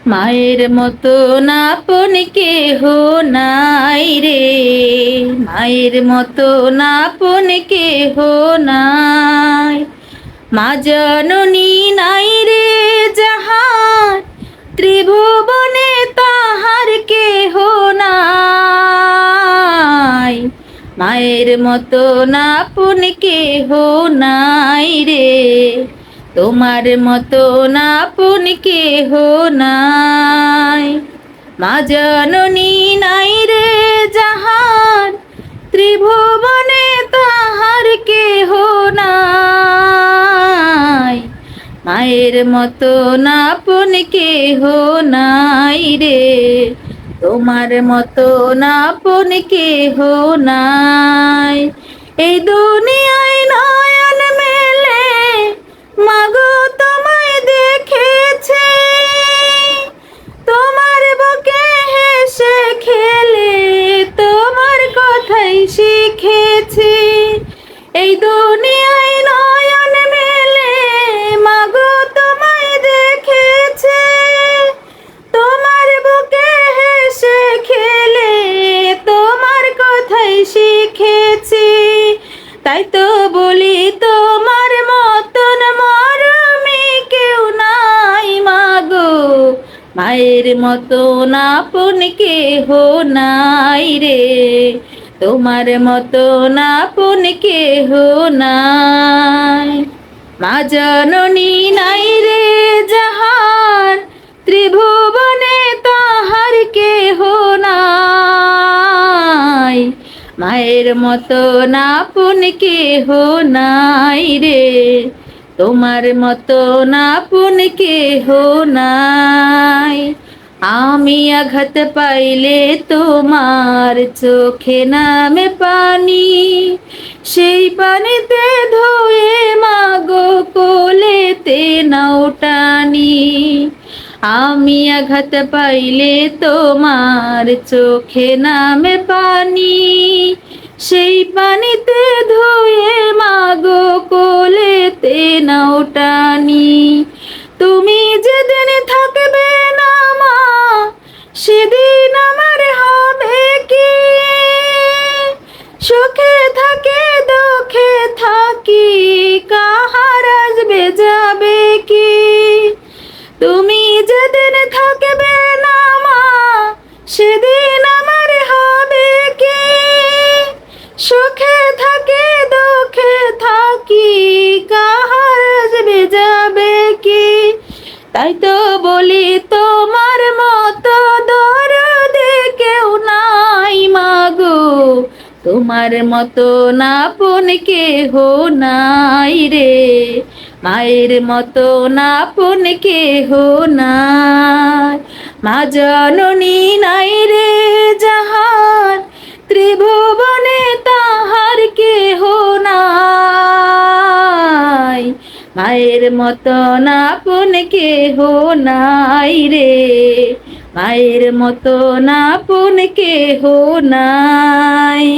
মায়ের মতো আপন কেহ নাই রে, মায়ের মতো আপন কেহ নাই। মা জননী নাই রে যাহার, ত্রিভুবনে তাহার কেহ নাই। মায়ের মতো আপন কেহ নাই রে, তোমার মতো আপন কেহ নাই। মা জননী নাই রে যাহার, ত্রিভুবনে তাহার কেহ নাই। মায়ের মতো আপন কেহ নাই রে, তোমার মতো আপন কেহ নাই। এই দুনিয়ায় নয়ন মেলে মাগো তোমায় দেখেছে, তোমার বুকে হেসে খেলে তোমার কথাই শিখেছি। এই দুনিয়ায় নয়ন মেলে মাগো তোমায় দেখেছে, তোমার বুকে হেসে খেলে তোমার কথাই শিখেছি। তাই তো বলি তোমার মতন মরমি কেউ নাই মাগো, মায়ের মতন আপন কেহ নাই রে, তোমার মতন আপন কেহ নাই। মা জননী নাই রে যাহার, ত্রিভুবনে তাহার কেহ নাই। মায়ের মতন আপন কেহ নাই রে, তোমার মতন আপন কেহ নাই। আমি আঘাত পাইলে তোমার চোখে নামে পানি, সেই পানিতে ধুয়ে মাগো কোলেতে নাও টানি। আমি আঘাত পাইলে তোমার চোখে নামে পানি, সেই পানিতে ধুয়ে মাগো কোলেতে নাও টানি। তুমি যেদিন থাকবে না মা, সেদিন আমার হবে কি? সুখে থাকে দুঃখে থাকি, কাহার আসবে যাবে কি? তুমি যেদিন থাকবে না মা, সেদিন আমার হবে কি? সুখে থাকে দুঃখে থাকি, কাহার আসবে যাবে কি? তাই তো বলি তোমার মতো দরদে কেউ নাই মাগো, তোমার মতো আপন কেহ নাই রে, মায়ের মতো আপন কেহ নাই। মা জননী নাই রে যাহার, ত্রিভুবনে তাহার কেহ নাই। মায়ের মতন আপন কেহ নাই রে, মায়ের মতন আপন কেহ নাই।